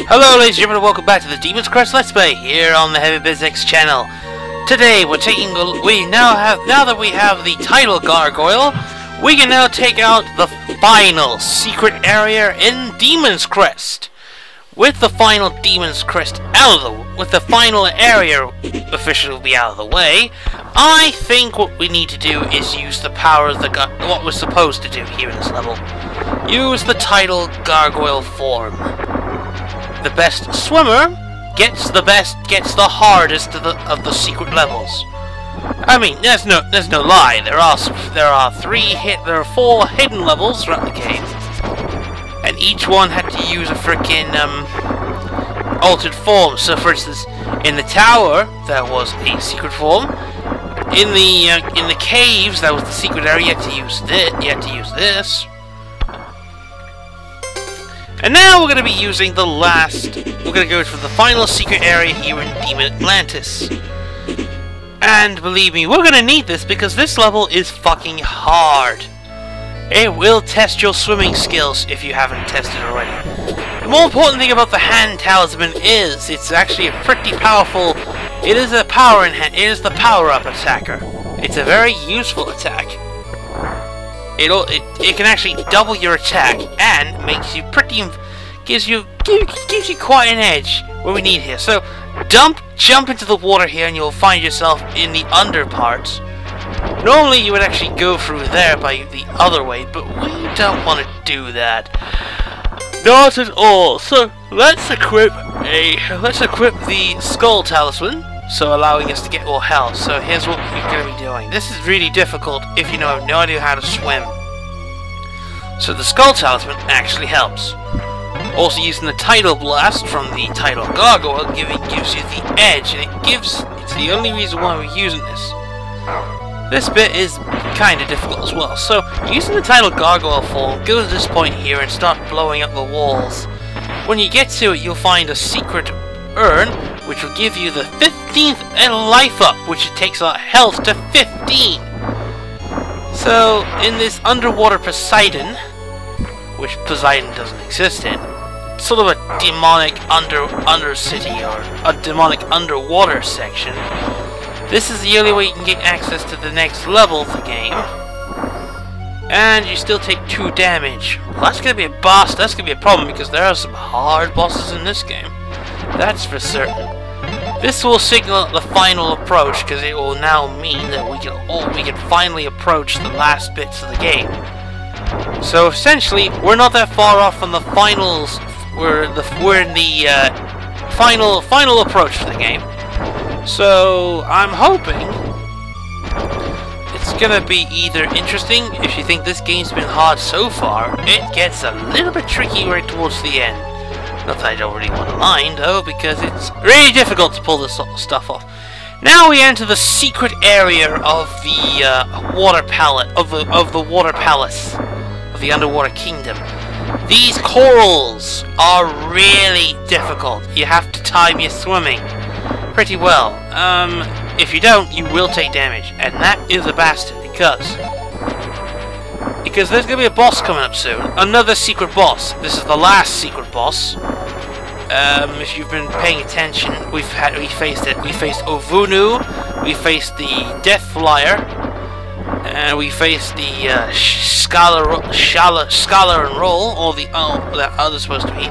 Hello ladies and gentlemen, welcome back to the Demon's Crest Let's Play here on the Heavy Biz channel. Today we're taking now that we have the title gargoyle, we can now take out the final secret area in Demon's Crest. With the final Demon's Crest with the final area officially out of the way, I think what we need to do is use the power of what we're supposed to do here in this level. Use the title gargoyle form. The best swimmer gets the hardest of the secret levels. I mean, there's no lie. There are 4 hidden levels throughout the game, and each one had to use a freaking altered form. So, for instance, in the tower there was a secret form. In the caves, that was the secret area. You had to use this. And now we're going to be using we're going to go for the final secret area here in Demon Atlantis. And believe me, we're going to need this because this level is fucking hard. It will test your swimming skills if you haven't tested already. The more important thing about the hand talisman is it's actually a pretty powerful... It is the power-up attacker. It's a very useful attack. It can actually double your attack and makes you gives you quite an edge where we need here. So jump into the water here and you'll find yourself in the under parts. Normally you would actually go through there by the other way, but we don't want to do that. Not at all. So let's equip the skull talisman, so allowing us to get more health. So here's what we're going to be doing. This is really difficult if you have no idea how to swim. So the skull talisman actually helps. Also using the title blast from the title gargoyle gives you the edge, and it's the only reason why we're using this. This bit is kind of difficult as well. So using the title gargoyle form, go to this point here and start blowing up the walls. When you get to it, you'll find a secret urn, which will give you the 15th life up, which takes our health to 15. So, in this underwater Poseidon, which Poseidon doesn't exist in, sort of a demonic undercity or a demonic underwater section, this is the only way you can get access to the next level of the game. And you still take 2 damage. Well, that's gonna be a boss. That's gonna be a problem because there are some hard bosses in this game. That's for certain. This will signal the final approach because it will now mean that we can finally approach the last bits of the game. So essentially, we're not that far off from the finals. We're in the final approach to the game. So I'm hoping it's gonna be either interesting. If you think this game's been hard so far, it gets a little bit tricky right towards the end. Not that I don't really want to mind, though, because it's really difficult to pull this sort of stuff off. Now we enter the secret area of the water palace, of the water palace, of the underwater kingdom. These corals are really difficult. You have to time your swimming pretty well. If you don't, you will take damage, and that is a bastard because there's going to be a boss coming up soon. Another secret boss. This is the last secret boss. If you've been paying attention, we faced Ovunu, we faced the Death Flyer, and we faced the Scholar and Roll, or that other's supposed to be.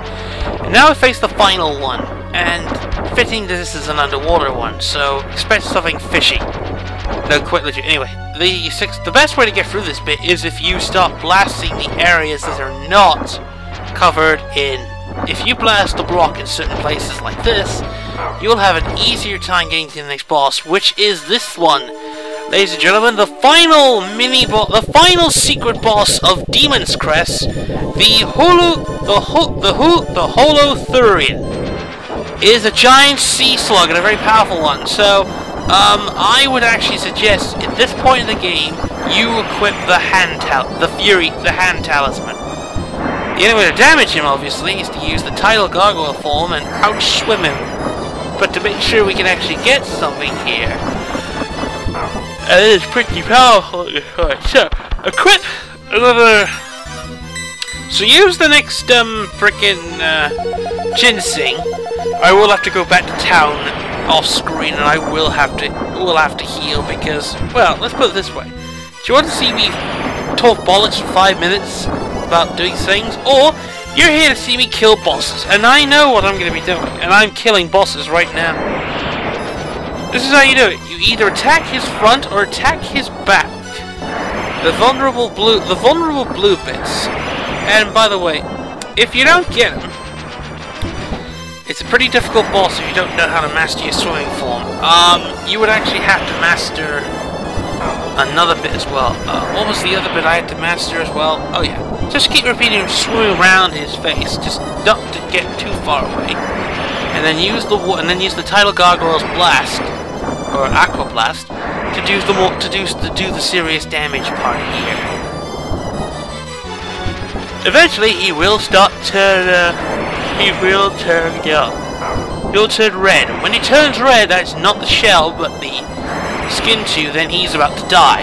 And now we face the final one, and fitting this is an underwater one, so expect something fishy. No, quite legit. Anyway, the best way to get through this bit is if you start blasting the areas that are not covered in. If you blast the block in certain places like this, you'll have an easier time getting to the next boss, which is this one. Ladies and gentlemen, the final the final secret boss of Demon's Crest, the Holothurion, is a giant sea slug and a very powerful one. So, I would actually suggest at this point in the game you equip the hand talisman. The only way to damage him, obviously, is to use the title gargoyle form and outswim him. But to make sure we can actually get something here, it is pretty powerful. So, equip another So use the next frickin' ginseng, I will have to go back to town off screen, and I will have to heal because, well, let's put it this way: do you want to see me talk bollocks for 5 minutes about doing things, or you're here to see me kill bosses? And I know what I'm going to be doing, and I'm killing bosses right now. This is how you do it: you either attack his front or attack his back. The vulnerable blue bits. And by the way, if you don't get him, it's a pretty difficult boss if you don't know how to master your swimming form. You would actually have to master another bit as well. What was the other bit I had to master as well? Oh yeah, just keep repeating, swimming around his face, just not to get too far away, and then use the tidal gargoyle's blast or aqua blast to do the serious damage part here. Eventually, he will start to. He'll turn red. When he turns red, that's not the shell, but the skin too. Then he's about to die.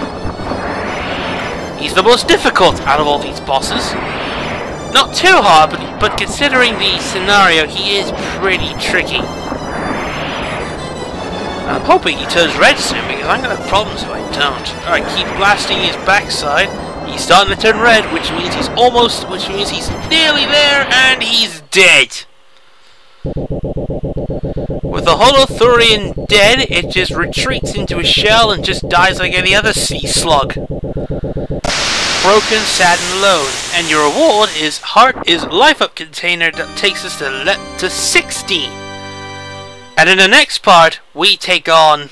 He's the most difficult out of all these bosses. Not too hard, but considering the scenario, he is pretty tricky. I'm hoping he turns red soon, because I'm gonna have problems if I don't. Alright, keep blasting his backside. He's starting to turn red, which means he's nearly there, and he's dead. With the Holothurion dead, it just retreats into a shell and just dies like any other sea slug. Broken, sad, and alone. And your reward is life up container that takes us to 16. And in the next part, we take on